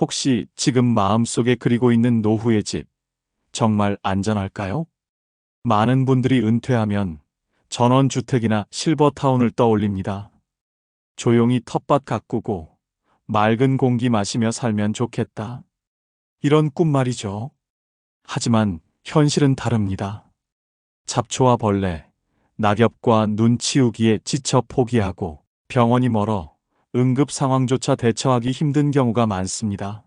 혹시 지금 마음속에 그리고 있는 노후의 집, 정말 안전할까요? 많은 분들이 은퇴하면 전원주택이나 실버타운을 떠올립니다. 조용히 텃밭 가꾸고 맑은 공기 마시며 살면 좋겠다. 이런 꿈 말이죠. 하지만 현실은 다릅니다. 잡초와 벌레, 낙엽과 눈 치우기에 지쳐 포기하고 병원이 멀어 응급 상황조차 대처하기 힘든 경우가 많습니다.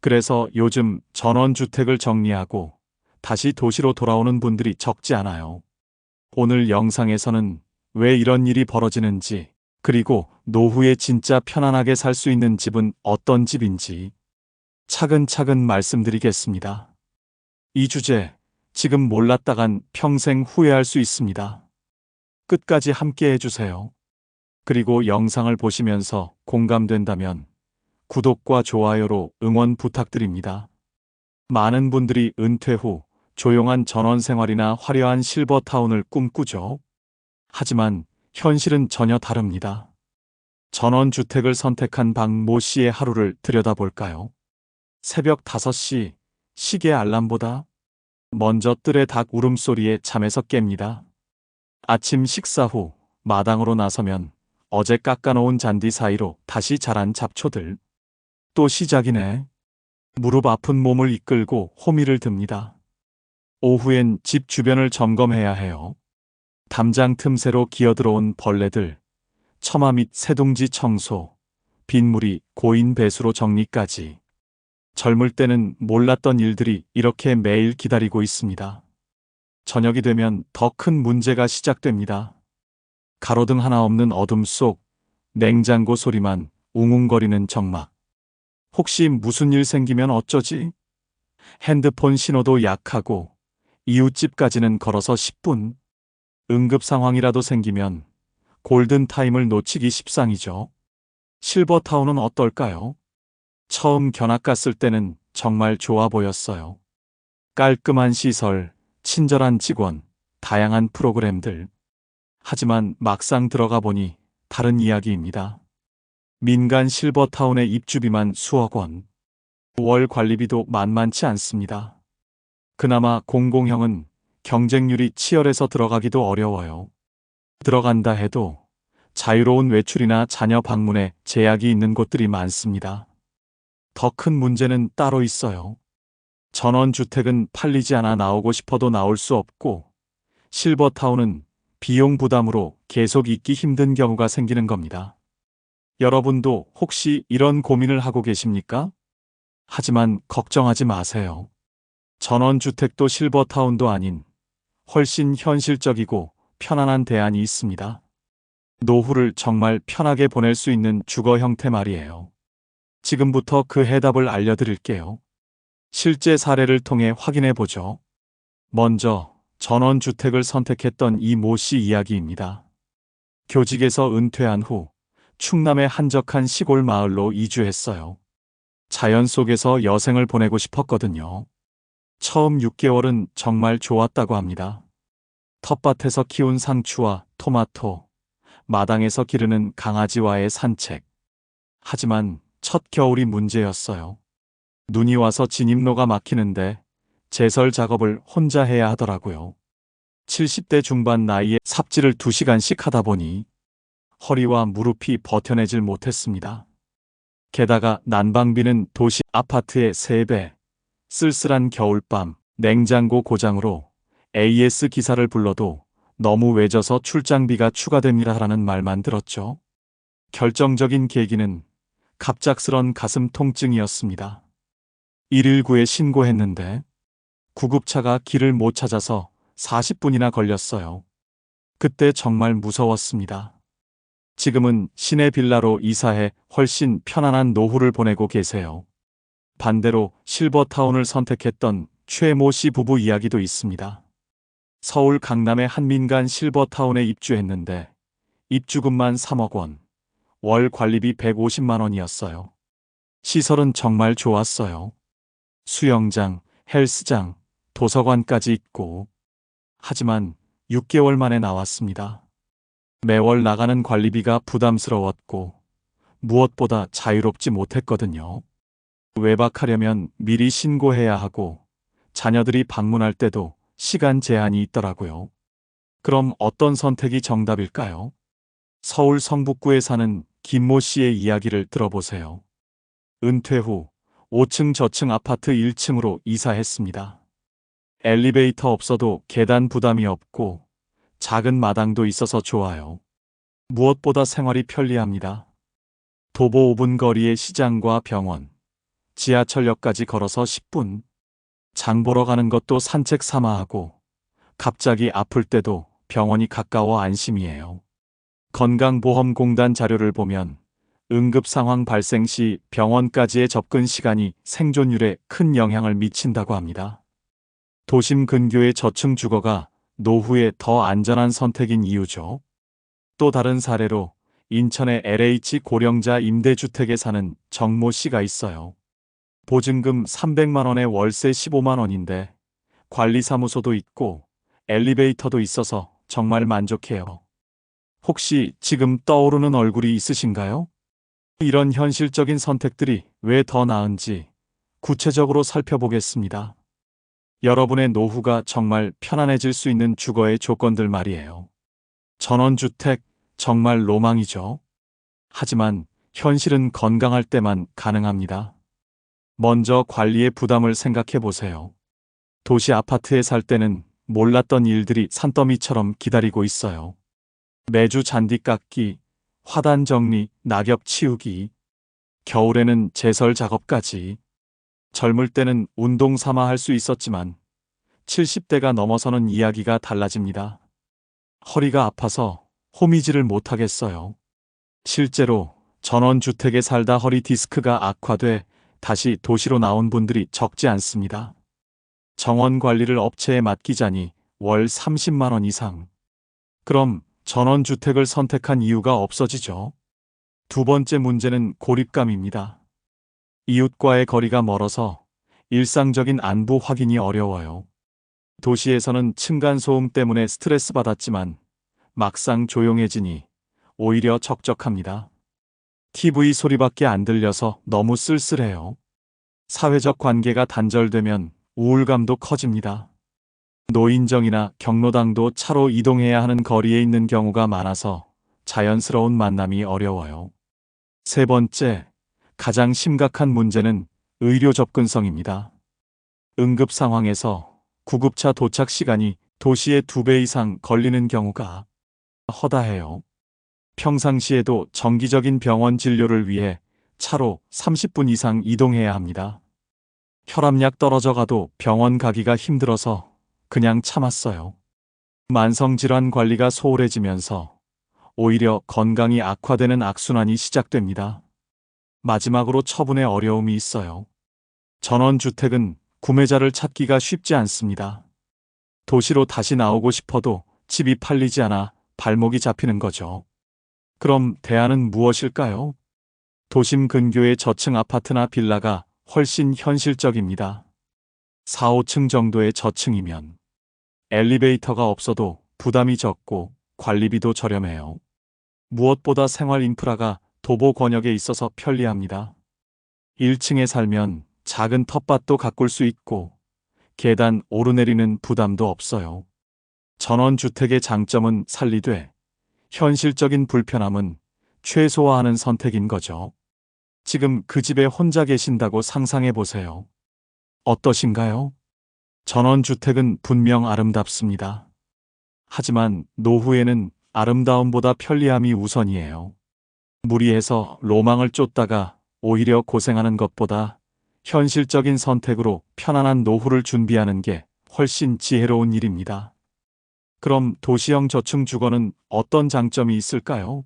그래서 요즘 전원주택을 정리하고 다시 도시로 돌아오는 분들이 적지 않아요. 오늘 영상에서는 왜 이런 일이 벌어지는지, 그리고 노후에 진짜 편안하게 살 수 있는 집은 어떤 집인지 차근차근 말씀드리겠습니다. 이 주제, 지금 몰랐다간 평생 후회할 수 있습니다. 끝까지 함께 해주세요. 그리고 영상을 보시면서 공감된다면 구독과 좋아요로 응원 부탁드립니다. 많은 분들이 은퇴 후 조용한 전원 생활이나 화려한 실버타운을 꿈꾸죠. 하지만 현실은 전혀 다릅니다. 전원주택을 선택한 박모 씨의 하루를 들여다볼까요? 새벽 5시, 시계 알람보다 먼저 뜰의 닭 울음소리에 잠에서 깹니다. 아침 식사 후 마당으로 나서면 어제 깎아놓은 잔디 사이로 다시 자란 잡초들. 또 시작이네. 무릎 아픈 몸을 이끌고 호미를 듭니다. 오후엔 집 주변을 점검해야 해요. 담장 틈새로 기어들어온 벌레들, 처마 및 새둥지 청소, 빗물이 고인 배수로 정리까지. 젊을 때는 몰랐던 일들이 이렇게 매일 기다리고 있습니다. 저녁이 되면 더 큰 문제가 시작됩니다. 가로등 하나 없는 어둠 속 냉장고 소리만 웅웅거리는 정막. 혹시 무슨 일 생기면 어쩌지? 핸드폰 신호도 약하고 이웃집까지는 걸어서 10분. 응급 상황이라도 생기면 골든타임을 놓치기 십상이죠. 실버타운은 어떨까요? 처음 견학 갔을 때는 정말 좋아 보였어요. 깔끔한 시설, 친절한 직원, 다양한 프로그램들. 하지만 막상 들어가 보니 다른 이야기입니다. 민간 실버타운의 입주비만 수억 원. 월 관리비도 만만치 않습니다. 그나마 공공형은 경쟁률이 치열해서 들어가기도 어려워요. 들어간다 해도 자유로운 외출이나 자녀 방문에 제약이 있는 곳들이 많습니다. 더 큰 문제는 따로 있어요. 전원주택은 팔리지 않아 나오고 싶어도 나올 수 없고, 실버타운은 비용 부담으로 계속 있기 힘든 경우가 생기는 겁니다. 여러분도 혹시 이런 고민을 하고 계십니까? 하지만 걱정하지 마세요. 전원주택도 실버타운도 아닌 훨씬 현실적이고 편안한 대안이 있습니다. 노후를 정말 편하게 보낼 수 있는 주거 형태 말이에요. 지금부터 그 해답을 알려드릴게요. 실제 사례를 통해 확인해 보죠. 먼저 전원주택을 선택했던 이 모 씨 이야기입니다. 교직에서 은퇴한 후 충남의 한적한 시골 마을로 이주했어요. 자연 속에서 여생을 보내고 싶었거든요. 처음 6개월은 정말 좋았다고 합니다. 텃밭에서 키운 상추와 토마토, 마당에서 기르는 강아지와의 산책. 하지만 첫 겨울이 문제였어요. 눈이 와서 진입로가 막히는데 제설 작업을 혼자 해야 하더라고요. 70대 중반 나이에 삽질을 2시간씩 하다 보니 허리와 무릎이 버텨내질 못했습니다. 게다가 난방비는 도시 아파트의 3배, 쓸쓸한 겨울밤, 냉장고 고장으로 AS 기사를 불러도 너무 외져서 출장비가 추가됩니다라는 말만 들었죠. 결정적인 계기는 갑작스런 가슴 통증이었습니다. 119에 신고했는데 구급차가 길을 못 찾아서 40분이나 걸렸어요. 그때 정말 무서웠습니다. 지금은 시내 빌라로 이사해 훨씬 편안한 노후를 보내고 계세요. 반대로 실버타운을 선택했던 최모 씨 부부 이야기도 있습니다. 서울 강남의 한 민간 실버타운에 입주했는데 입주금만 3억 원, 월 관리비 150만 원이었어요. 시설은 정말 좋았어요. 수영장, 헬스장, 도서관까지 있고. 하지만 6개월 만에 나왔습니다. 매월 나가는 관리비가 부담스러웠고 무엇보다 자유롭지 못했거든요. 외박하려면 미리 신고해야 하고 자녀들이 방문할 때도 시간 제한이 있더라고요. 그럼 어떤 선택이 정답일까요? 서울 성북구에 사는 김모 씨의 이야기를 들어보세요. 은퇴 후 5층 저층 아파트 1층으로 이사했습니다. 엘리베이터 없어도 계단 부담이 없고 작은 마당도 있어서 좋아요. 무엇보다 생활이 편리합니다. 도보 5분 거리의 시장과 병원, 지하철역까지 걸어서 10분. 장 보러 가는 것도 산책 삼아 하고 갑자기 아플 때도 병원이 가까워 안심이에요. 건강보험공단 자료를 보면 응급 상황 발생 시 병원까지의 접근 시간이 생존율에 큰 영향을 미친다고 합니다. 도심 근교의 저층 주거가 노후에 더 안전한 선택인 이유죠. 또 다른 사례로 인천의 LH 고령자 임대주택에 사는 정모 씨가 있어요. 보증금 300만 원에 월세 15만 원인데 관리사무소도 있고 엘리베이터도 있어서 정말 만족해요. 혹시 지금 떠오르는 얼굴이 있으신가요? 이런 현실적인 선택들이 왜 더 나은지 구체적으로 살펴보겠습니다. 여러분의 노후가 정말 편안해질 수 있는 주거의 조건들 말이에요. 전원주택, 정말 로망이죠. 하지만 현실은 건강할 때만 가능합니다. 먼저 관리의 부담을 생각해 보세요. 도시 아파트에 살 때는 몰랐던 일들이 산더미처럼 기다리고 있어요. 매주 잔디 깎기, 화단 정리, 낙엽 치우기, 겨울에는 제설 작업까지. 젊을 때는 운동 삼아 할 수 있었지만 70대가 넘어서는 이야기가 달라집니다. 허리가 아파서 호미질을 못하겠어요. 실제로 전원주택에 살다 허리 디스크가 악화돼 다시 도시로 나온 분들이 적지 않습니다. 정원 관리를 업체에 맡기자니 월 30만 원 이상. 그럼 전원주택을 선택한 이유가 없어지죠. 두 번째 문제는 고립감입니다. 이웃과의 거리가 멀어서 일상적인 안부 확인이 어려워요. 도시에서는 층간소음 때문에 스트레스 받았지만 막상 조용해지니 오히려 적적합니다. TV 소리밖에 안 들려서 너무 쓸쓸해요. 사회적 관계가 단절되면 우울감도 커집니다. 노인정이나 경로당도 차로 이동해야 하는 거리에 있는 경우가 많아서 자연스러운 만남이 어려워요. 세 번째, 가장 심각한 문제는 의료 접근성입니다. 응급 상황에서 구급차 도착 시간이 도시의 2배 이상 걸리는 경우가 허다해요. 평상시에도 정기적인 병원 진료를 위해 차로 30분 이상 이동해야 합니다. 혈압약 떨어져 가도 병원 가기가 힘들어서 그냥 참았어요. 만성질환 관리가 소홀해지면서 오히려 건강이 악화되는 악순환이 시작됩니다. 마지막으로 처분의 어려움이 있어요. 전원주택은 구매자를 찾기가 쉽지 않습니다. 도시로 다시 나오고 싶어도 집이 팔리지 않아 발목이 잡히는 거죠. 그럼 대안은 무엇일까요? 도심 근교의 저층 아파트나 빌라가 훨씬 현실적입니다. 4, 5층 정도의 저층이면 엘리베이터가 없어도 부담이 적고 관리비도 저렴해요. 무엇보다 생활 인프라가 도보 권역에 있어서 편리합니다. 1층에 살면 작은 텃밭도 가꿀 수 있고 계단 오르내리는 부담도 없어요. 전원주택의 장점은 살리되 현실적인 불편함은 최소화하는 선택인 거죠. 지금 그 집에 혼자 계신다고 상상해 보세요. 어떠신가요? 전원주택은 분명 아름답습니다. 하지만 노후에는 아름다움보다 편리함이 우선이에요. 무리해서 로망을 쫓다가 오히려 고생하는 것보다 현실적인 선택으로 편안한 노후를 준비하는 게 훨씬 지혜로운 일입니다. 그럼 도시형 저층 주거는 어떤 장점이 있을까요?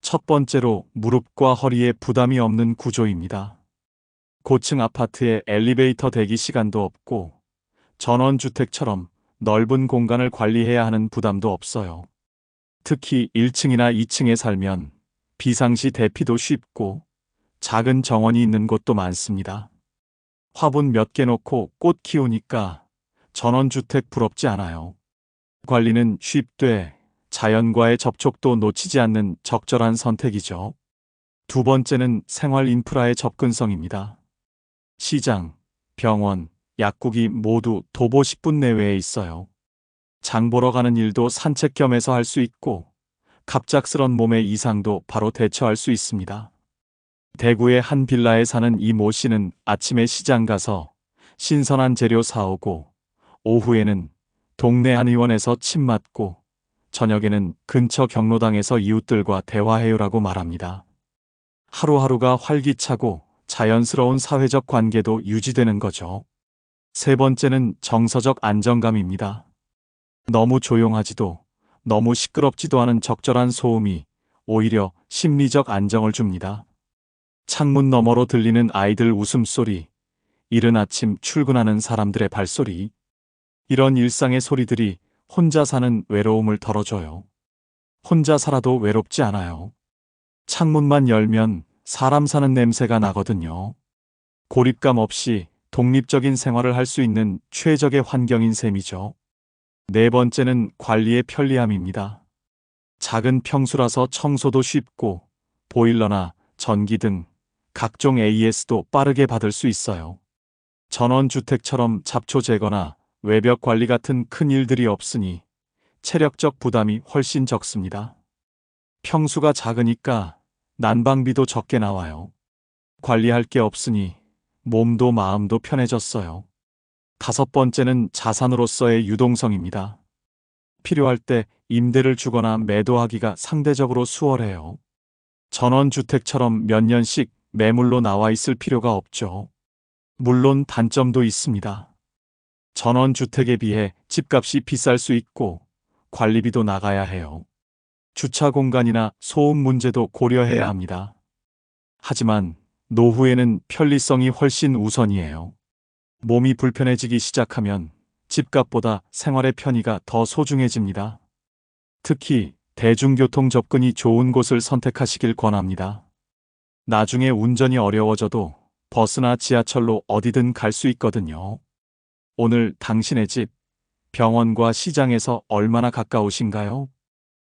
첫 번째로 무릎과 허리에 부담이 없는 구조입니다. 고층 아파트에 엘리베이터 대기 시간도 없고 전원주택처럼 넓은 공간을 관리해야 하는 부담도 없어요. 특히 1층이나 2층에 살면 비상시 대피도 쉽고 작은 정원이 있는 곳도 많습니다. 화분 몇 개 놓고 꽃 키우니까 전원주택 부럽지 않아요. 관리는 쉽되 자연과의 접촉도 놓치지 않는 적절한 선택이죠. 두 번째는 생활 인프라의 접근성입니다. 시장, 병원, 약국이 모두 도보 10분 내외에 있어요. 장 보러 가는 일도 산책 겸해서 할 수 있고, 갑작스런 몸의 이상도 바로 대처할 수 있습니다. 대구의 한 빌라에 사는 이 모 씨는 아침에 시장 가서 신선한 재료 사오고, 오후에는 동네 한의원에서 침 맞고, 저녁에는 근처 경로당에서 이웃들과 대화해요라고 말합니다. 하루하루가 활기차고 자연스러운 사회적 관계도 유지되는 거죠. 세 번째는 정서적 안정감입니다. 너무 조용하지도 너무 시끄럽지도 않은 적절한 소음이 오히려 심리적 안정을 줍니다. 창문 너머로 들리는 아이들 웃음소리, 이른 아침 출근하는 사람들의 발소리, 이런 일상의 소리들이 혼자 사는 외로움을 덜어줘요. 혼자 살아도 외롭지 않아요. 창문만 열면 사람 사는 냄새가 나거든요. 고립감 없이 독립적인 생활을 할 수 있는 최적의 환경인 셈이죠. 네 번째는 관리의 편리함입니다. 작은 평수라서 청소도 쉽고 보일러나 전기 등 각종 AS도 빠르게 받을 수 있어요. 전원주택처럼 잡초 제거나 외벽 관리 같은 큰 일들이 없으니 체력적 부담이 훨씬 적습니다. 평수가 작으니까 난방비도 적게 나와요. 관리할 게 없으니 몸도 마음도 편해졌어요. 다섯 번째는 자산으로서의 유동성입니다. 필요할 때 임대를 주거나 매도하기가 상대적으로 수월해요. 전원주택처럼 몇 년씩 매물로 나와 있을 필요가 없죠. 물론 단점도 있습니다. 전원주택에 비해 집값이 비쌀 수 있고 관리비도 나가야 해요. 주차 공간이나 소음 문제도 고려해야 합니다. 하지만 노후에는 편리성이 훨씬 우선이에요. 몸이 불편해지기 시작하면 집값보다 생활의 편의가 더 소중해집니다. 특히 대중교통 접근이 좋은 곳을 선택하시길 권합니다. 나중에 운전이 어려워져도 버스나 지하철로 어디든 갈 수 있거든요. 오늘 당신의 집, 병원과 시장에서 얼마나 가까우신가요?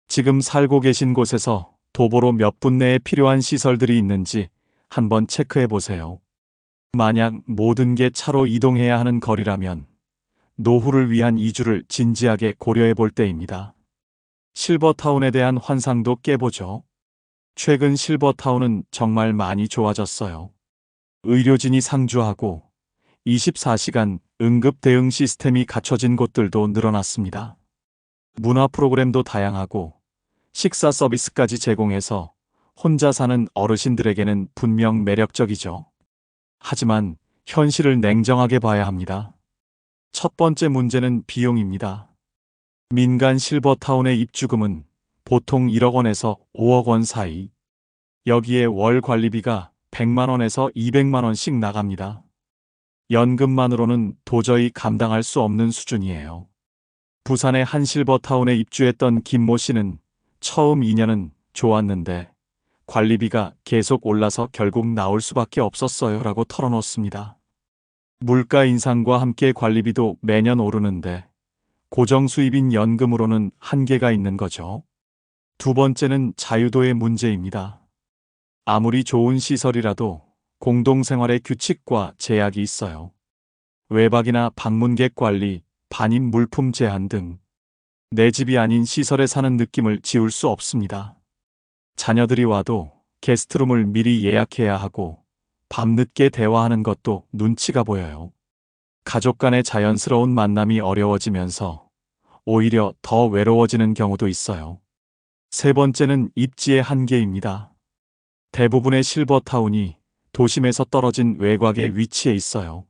지금 살고 계신 곳에서 도보로 몇 분 내에 필요한 시설들이 있는지 한번 체크해 보세요. 만약 모든 게 차로 이동해야 하는 거리라면 노후를 위한 이주를 진지하게 고려해 볼 때입니다. 실버타운에 대한 환상도 깨보죠. 최근 실버타운은 정말 많이 좋아졌어요. 의료진이 상주하고 24시간 응급 대응 시스템이 갖춰진 곳들도 늘어났습니다. 문화 프로그램도 다양하고 식사 서비스까지 제공해서 혼자 사는 어르신들에게는 분명 매력적이죠. 하지만 현실을 냉정하게 봐야 합니다. 첫 번째 문제는 비용입니다. 민간 실버타운의 입주금은 보통 1억 원에서 5억 원 사이. 여기에 월 관리비가 100만 원에서 200만 원씩 나갑니다. 연금만으로는 도저히 감당할 수 없는 수준이에요. 부산의 한 실버타운에 입주했던 김모 씨는 처음 2년은 좋았는데 관리비가 계속 올라서 결국 나올 수밖에 없었어요 라고 털어놓습니다. 물가 인상과 함께 관리비도 매년 오르는데 고정 수입인 연금으로는 한계가 있는 거죠. 두 번째는 자유도의 문제입니다. 아무리 좋은 시설이라도 공동생활의 규칙과 제약이 있어요. 외박이나 방문객 관리, 반입 물품 제한 등 내 집이 아닌 시설에 사는 느낌을 지울 수 없습니다. 자녀들이 와도 게스트룸을 미리 예약해야 하고 밤늦게 대화하는 것도 눈치가 보여요. 가족 간의 자연스러운 만남이 어려워지면서 오히려 더 외로워지는 경우도 있어요. 세 번째는 입지의 한계입니다. 대부분의 실버타운이 도심에서 떨어진 외곽에 위치해 있어요.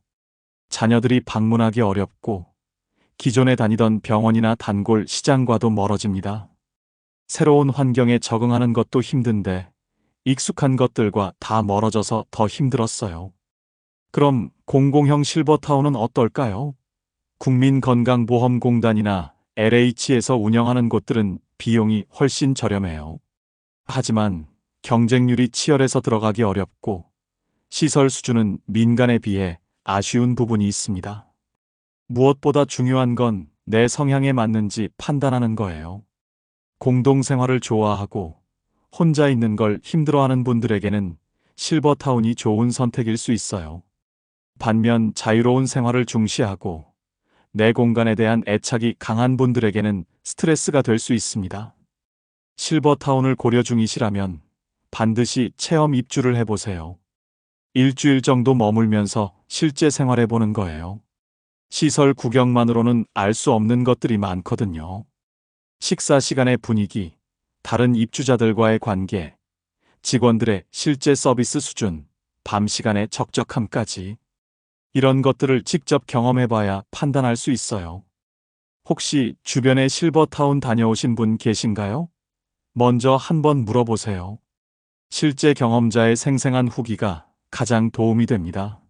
자녀들이 방문하기 어렵고 기존에 다니던 병원이나 단골 시장과도 멀어집니다. 새로운 환경에 적응하는 것도 힘든데 익숙한 것들과 다 멀어져서 더 힘들었어요. 그럼 공공형 실버타운은 어떨까요? 국민건강보험공단이나 LH에서 운영하는 곳들은 비용이 훨씬 저렴해요. 하지만 경쟁률이 치열해서 들어가기 어렵고 시설 수준은 민간에 비해 아쉬운 부분이 있습니다. 무엇보다 중요한 건 내 성향에 맞는지 판단하는 거예요. 공동생활을 좋아하고 혼자 있는 걸 힘들어하는 분들에게는 실버타운이 좋은 선택일 수 있어요. 반면 자유로운 생활을 중시하고 내 공간에 대한 애착이 강한 분들에게는 스트레스가 될 수 있습니다. 실버타운을 고려 중이시라면 반드시 체험 입주를 해보세요. 일주일 정도 머물면서 실제 생활해보는 거예요. 시설 구경만으로는 알 수 없는 것들이 많거든요. 식사 시간의 분위기, 다른 입주자들과의 관계, 직원들의 실제 서비스 수준, 밤 시간의 적적함까지 이런 것들을 직접 경험해봐야 판단할 수 있어요. 혹시 주변에 실버타운 다녀오신 분 계신가요? 먼저 한번 물어보세요. 실제 경험자의 생생한 후기가 가장 도움이 됩니다.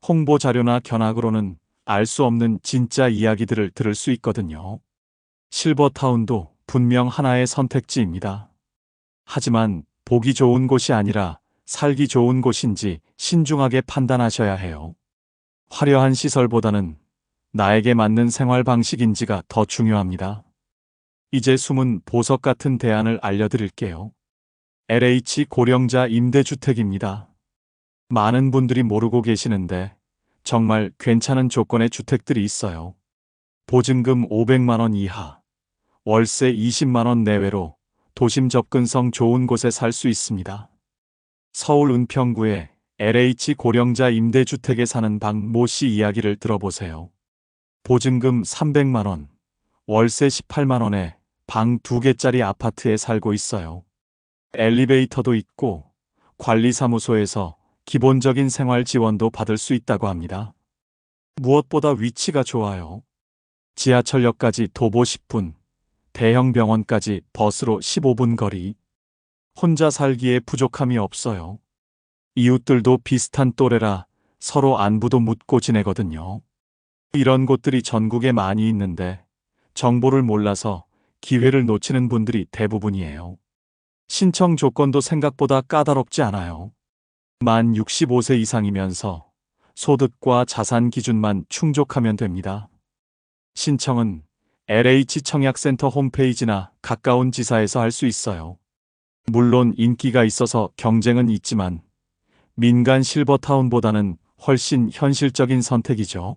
홍보 자료나 견학으로는 알 수 없는 진짜 이야기들을 들을 수 있거든요. 실버타운도 분명 하나의 선택지입니다. 하지만 보기 좋은 곳이 아니라 살기 좋은 곳인지 신중하게 판단하셔야 해요. 화려한 시설보다는 나에게 맞는 생활 방식인지가 더 중요합니다. 이제 숨은 보석 같은 대안을 알려드릴게요. LH 고령자 임대주택입니다. 많은 분들이 모르고 계시는데 정말 괜찮은 조건의 주택들이 있어요. 보증금 500만 원 이하, 월세 20만 원 내외로 도심 접근성 좋은 곳에 살 수 있습니다. 서울 은평구의 LH 고령자 임대주택에 사는 박모 씨 이야기를 들어보세요. 보증금 300만 원, 월세 18만 원에 방 2개짜리 아파트에 살고 있어요. 엘리베이터도 있고 관리사무소에서 기본적인 생활 지원도 받을 수 있다고 합니다. 무엇보다 위치가 좋아요. 지하철역까지 도보 10분, 대형 병원까지 버스로 15분 거리. 혼자 살기에 부족함이 없어요. 이웃들도 비슷한 또래라 서로 안부도 묻고 지내거든요. 이런 곳들이 전국에 많이 있는데 정보를 몰라서 기회를 놓치는 분들이 대부분이에요. 신청 조건도 생각보다 까다롭지 않아요. 만 65세 이상이면서 소득과 자산 기준만 충족하면 됩니다. 신청은 LH 청약센터 홈페이지나 가까운 지사에서 할 수 있어요. 물론 인기가 있어서 경쟁은 있지만 민간 실버타운보다는 훨씬 현실적인 선택이죠.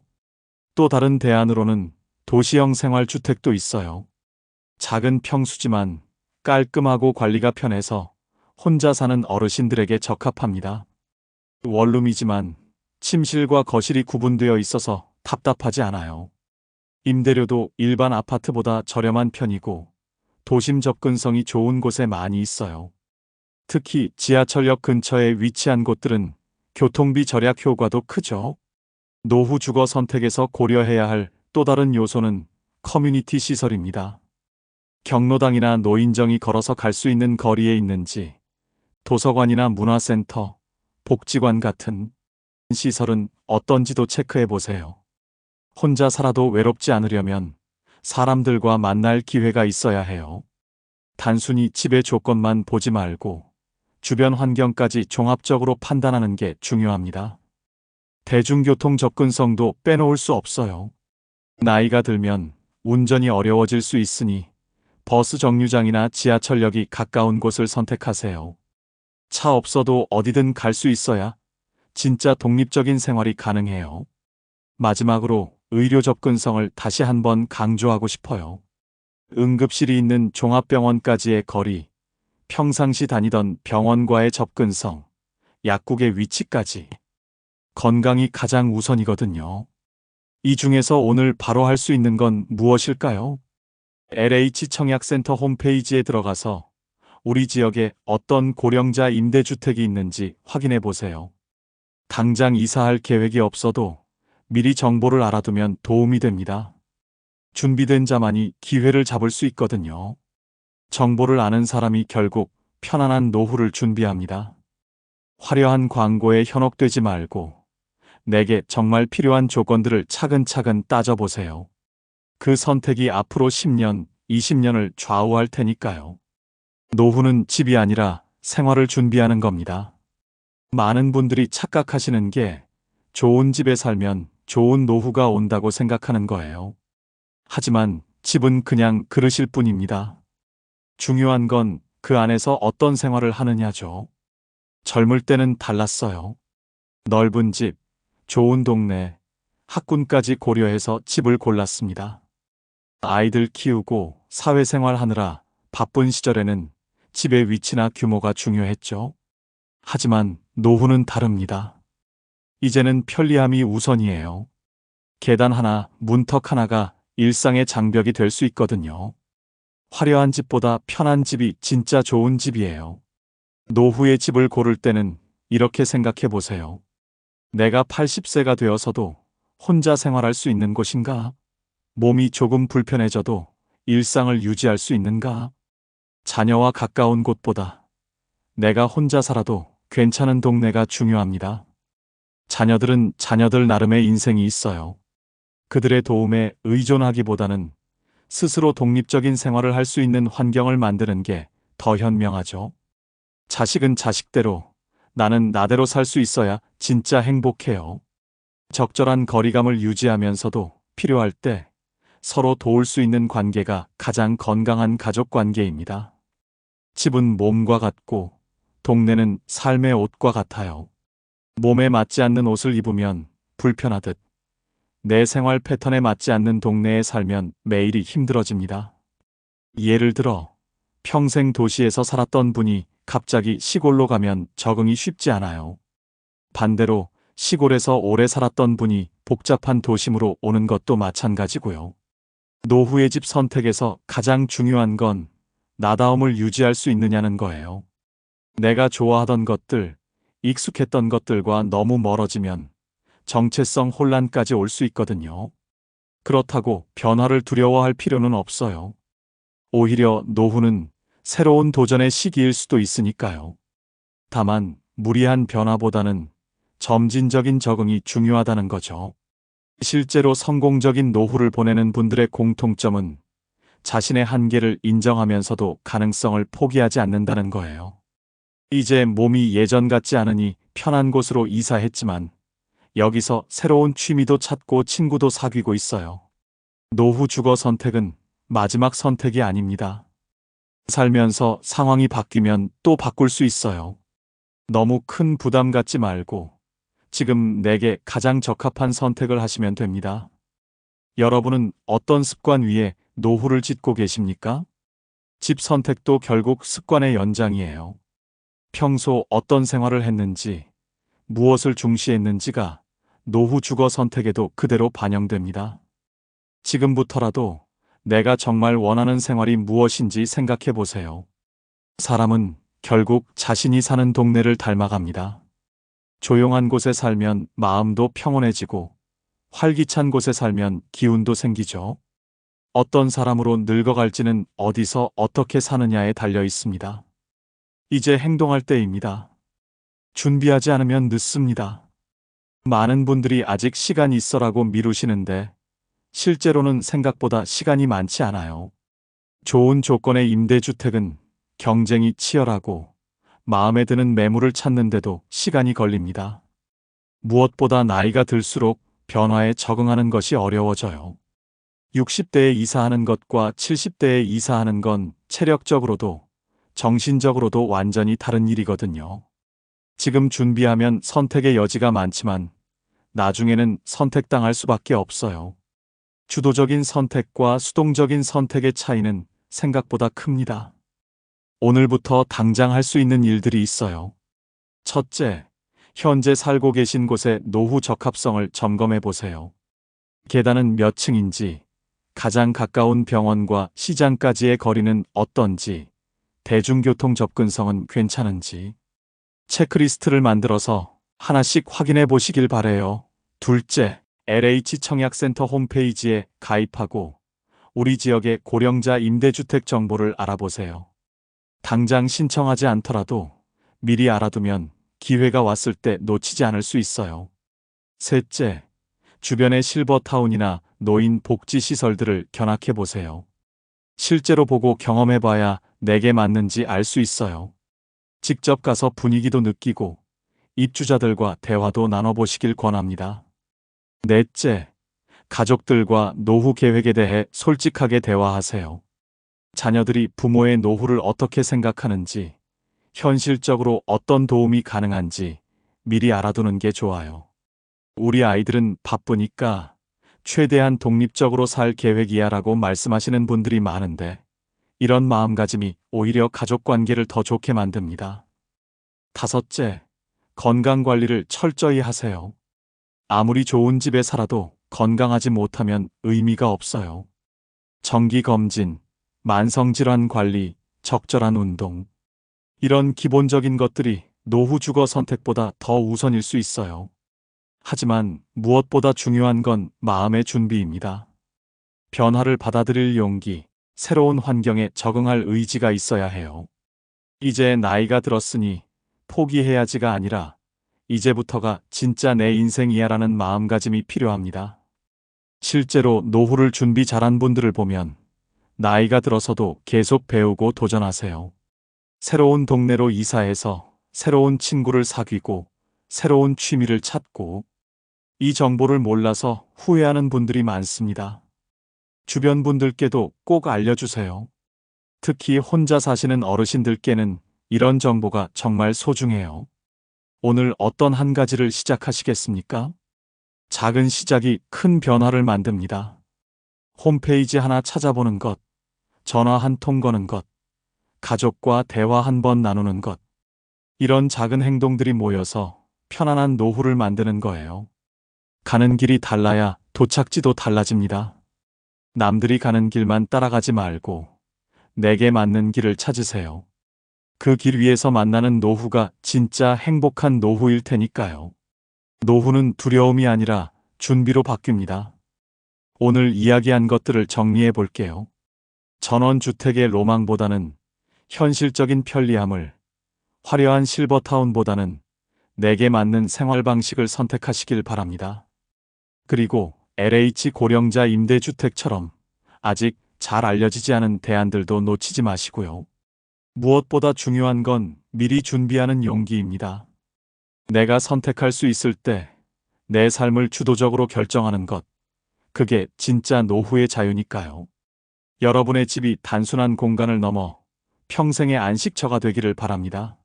또 다른 대안으로는 도시형 생활주택도 있어요. 작은 평수지만 깔끔하고 관리가 편해서 혼자 사는 어르신들에게 적합합니다. 원룸이지만 침실과 거실이 구분되어 있어서 답답하지 않아요. 임대료도 일반 아파트보다 저렴한 편이고 도심 접근성이 좋은 곳에 많이 있어요. 특히 지하철역 근처에 위치한 곳들은 교통비 절약 효과도 크죠. 노후 주거 선택에서 고려해야 할 또 다른 요소는 커뮤니티 시설입니다. 경로당이나 노인정이 걸어서 갈 수 있는 거리에 있는지, 도서관이나 문화센터, 복지관 같은 시설은 어떤지도 체크해 보세요. 혼자 살아도 외롭지 않으려면 사람들과 만날 기회가 있어야 해요. 단순히 집의 조건만 보지 말고 주변 환경까지 종합적으로 판단하는 게 중요합니다. 대중교통 접근성도 빼놓을 수 없어요. 나이가 들면 운전이 어려워질 수 있으니 버스 정류장이나 지하철역이 가까운 곳을 선택하세요. 차 없어도 어디든 갈 수 있어야 진짜 독립적인 생활이 가능해요. 마지막으로 의료 접근성을 다시 한번 강조하고 싶어요. 응급실이 있는 종합병원까지의 거리, 평상시 다니던 병원과의 접근성, 약국의 위치까지. 건강이 가장 우선이거든요. 이 중에서 오늘 바로 할 수 있는 건 무엇일까요? LH 청약센터 홈페이지에 들어가서 우리 지역에 어떤 고령자 임대주택이 있는지 확인해 보세요. 당장 이사할 계획이 없어도 미리 정보를 알아두면 도움이 됩니다. 준비된 자만이 기회를 잡을 수 있거든요. 정보를 아는 사람이 결국 편안한 노후를 준비합니다. 화려한 광고에 현혹되지 말고 내게 정말 필요한 조건들을 차근차근 따져보세요. 그 선택이 앞으로 10년, 20년을 좌우할 테니까요. 노후는 집이 아니라 생활을 준비하는 겁니다. 많은 분들이 착각하시는 게 좋은 집에 살면 좋은 노후가 온다고 생각하는 거예요. 하지만 집은 그냥 그릇일 뿐입니다. 중요한 건 그 안에서 어떤 생활을 하느냐죠. 젊을 때는 달랐어요. 넓은 집, 좋은 동네, 학군까지 고려해서 집을 골랐습니다. 아이들 키우고 사회생활 하느라 바쁜 시절에는 집의 위치나 규모가 중요했죠. 하지만 노후는 다릅니다. 이제는 편리함이 우선이에요. 계단 하나, 문턱 하나가 일상의 장벽이 될 수 있거든요. 화려한 집보다 편한 집이 진짜 좋은 집이에요. 노후의 집을 고를 때는 이렇게 생각해 보세요. 내가 80세가 되어서도 혼자 생활할 수 있는 곳인가? 몸이 조금 불편해져도 일상을 유지할 수 있는가? 자녀와 가까운 곳보다 내가 혼자 살아도 괜찮은 동네가 중요합니다. 자녀들은 자녀들 나름의 인생이 있어요. 그들의 도움에 의존하기보다는 스스로 독립적인 생활을 할 수 있는 환경을 만드는 게 더 현명하죠. 자식은 자식대로, 나는 나대로 살 수 있어야 진짜 행복해요. 적절한 거리감을 유지하면서도 필요할 때 서로 도울 수 있는 관계가 가장 건강한 가족 관계입니다. 집은 몸과 같고 동네는 삶의 옷과 같아요. 몸에 맞지 않는 옷을 입으면 불편하듯 내 생활 패턴에 맞지 않는 동네에 살면 매일이 힘들어집니다. 예를 들어 평생 도시에서 살았던 분이 갑자기 시골로 가면 적응이 쉽지 않아요. 반대로 시골에서 오래 살았던 분이 복잡한 도심으로 오는 것도 마찬가지고요. 노후의 집 선택에서 가장 중요한 건 나다움을 유지할 수 있느냐는 거예요. 내가 좋아하던 것들, 익숙했던 것들과 너무 멀어지면 정체성 혼란까지 올 수 있거든요. 그렇다고 변화를 두려워할 필요는 없어요. 오히려 노후는 새로운 도전의 시기일 수도 있으니까요. 다만 무리한 변화보다는 점진적인 적응이 중요하다는 거죠. 실제로 성공적인 노후를 보내는 분들의 공통점은 자신의 한계를 인정하면서도 가능성을 포기하지 않는다는 거예요. 이제 몸이 예전 같지 않으니 편한 곳으로 이사했지만 여기서 새로운 취미도 찾고 친구도 사귀고 있어요. 노후 주거 선택은 마지막 선택이 아닙니다. 살면서 상황이 바뀌면 또 바꿀 수 있어요. 너무 큰 부담 갖지 말고 지금 내게 가장 적합한 선택을 하시면 됩니다. 여러분은 어떤 습관 위에 노후를 짓고 계십니까? 집 선택도 결국 습관의 연장이에요. 평소 어떤 생활을 했는지, 무엇을 중시했는지가 노후 주거 선택에도 그대로 반영됩니다. 지금부터라도 내가 정말 원하는 생활이 무엇인지 생각해 보세요. 사람은 결국 자신이 사는 동네를 닮아갑니다. 조용한 곳에 살면 마음도 평온해지고 활기찬 곳에 살면 기운도 생기죠. 어떤 사람으로 늙어갈지는 어디서 어떻게 사느냐에 달려 있습니다. 이제 행동할 때입니다. 준비하지 않으면 늦습니다. 많은 분들이 아직 시간이 있어라고 미루시는데 실제로는 생각보다 시간이 많지 않아요. 좋은 조건의 임대주택은 경쟁이 치열하고 마음에 드는 매물을 찾는데도 시간이 걸립니다. 무엇보다 나이가 들수록 변화에 적응하는 것이 어려워져요. 60대에 이사하는 것과 70대에 이사하는 건 체력적으로도 정신적으로도 완전히 다른 일이거든요. 지금 준비하면 선택의 여지가 많지만 나중에는 선택당할 수밖에 없어요. 주도적인 선택과 수동적인 선택의 차이는 생각보다 큽니다. 오늘부터 당장 할 수 있는 일들이 있어요. 첫째, 현재 살고 계신 곳의 노후 적합성을 점검해 보세요. 계단은 몇 층인지, 가장 가까운 병원과 시장까지의 거리는 어떤지, 대중교통 접근성은 괜찮은지, 체크리스트를 만들어서 하나씩 확인해 보시길 바래요. 둘째, LH 청약센터 홈페이지에 가입하고 우리 지역의 고령자 임대주택 정보를 알아보세요. 당장 신청하지 않더라도 미리 알아두면 기회가 왔을 때 놓치지 않을 수 있어요. 셋째, 주변의 실버타운이나 노인 복지시설들을 견학해 보세요. 실제로 보고 경험해봐야 내게 맞는지 알 수 있어요. 직접 가서 분위기도 느끼고 입주자들과 대화도 나눠보시길 권합니다. 넷째, 가족들과 노후 계획에 대해 솔직하게 대화하세요. 자녀들이 부모의 노후를 어떻게 생각하는지, 현실적으로 어떤 도움이 가능한지 미리 알아두는 게 좋아요. 우리 아이들은 바쁘니까 최대한 독립적으로 살 계획이야 라고 말씀하시는 분들이 많은데 이런 마음가짐이 오히려 가족 관계를 더 좋게 만듭니다. 다섯째, 건강 관리를 철저히 하세요. 아무리 좋은 집에 살아도 건강하지 못하면 의미가 없어요. 정기 검진, 만성질환 관리, 적절한 운동. 이런 기본적인 것들이 노후 주거 선택보다 더 우선일 수 있어요. 하지만 무엇보다 중요한 건 마음의 준비입니다. 변화를 받아들일 용기, 새로운 환경에 적응할 의지가 있어야 해요. 이제 나이가 들었으니 포기해야지가 아니라 이제부터가 진짜 내 인생이야라는 마음가짐이 필요합니다. 실제로 노후를 준비 잘한 분들을 보면 나이가 들어서도 계속 배우고 도전하세요. 새로운 동네로 이사해서 새로운 친구를 사귀고 새로운 취미를 찾고 이 정보를 몰라서 후회하는 분들이 많습니다. 주변 분들께도 꼭 알려주세요. 특히 혼자 사시는 어르신들께는 이런 정보가 정말 소중해요. 오늘 어떤 한 가지를 시작하시겠습니까? 작은 시작이 큰 변화를 만듭니다. 홈페이지 하나 찾아보는 것, 전화 한 통 거는 것, 가족과 대화 한 번 나누는 것. 이런 작은 행동들이 모여서 편안한 노후를 만드는 거예요. 가는 길이 달라야 도착지도 달라집니다. 남들이 가는 길만 따라가지 말고 내게 맞는 길을 찾으세요. 그 길 위에서 만나는 노후가 진짜 행복한 노후일 테니까요. 노후는 두려움이 아니라 준비로 바뀝니다. 오늘 이야기한 것들을 정리해 볼게요. 전원주택의 로망보다는 현실적인 편리함을, 화려한 실버타운보다는 내게 맞는 생활 방식을 선택하시길 바랍니다. 그리고 LH 고령자 임대주택처럼 아직 잘 알려지지 않은 대안들도 놓치지 마시고요. 무엇보다 중요한 건 미리 준비하는 용기입니다. 내가 선택할 수 있을 때 내 삶을 주도적으로 결정하는 것, 그게 진짜 노후의 자유니까요. 여러분의 집이 단순한 공간을 넘어 평생의 안식처가 되기를 바랍니다.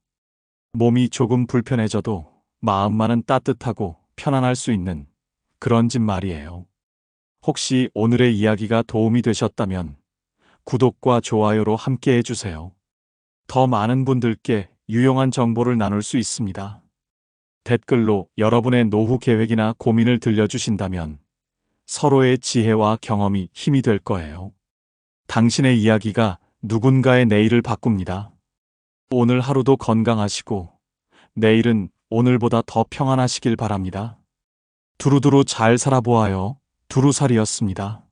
몸이 조금 불편해져도 마음만은 따뜻하고 편안할 수 있는 그런 집 말이에요. 혹시 오늘의 이야기가 도움이 되셨다면 구독과 좋아요로 함께 해주세요. 더 많은 분들께 유용한 정보를 나눌 수 있습니다. 댓글로 여러분의 노후 계획이나 고민을 들려주신다면 서로의 지혜와 경험이 힘이 될 거예요. 당신의 이야기가 누군가의 내일을 바꿉니다. 오늘 하루도 건강하시고 내일은 오늘보다 더 평안하시길 바랍니다. 두루두루 잘 살아보아요. 두루살이였습니다.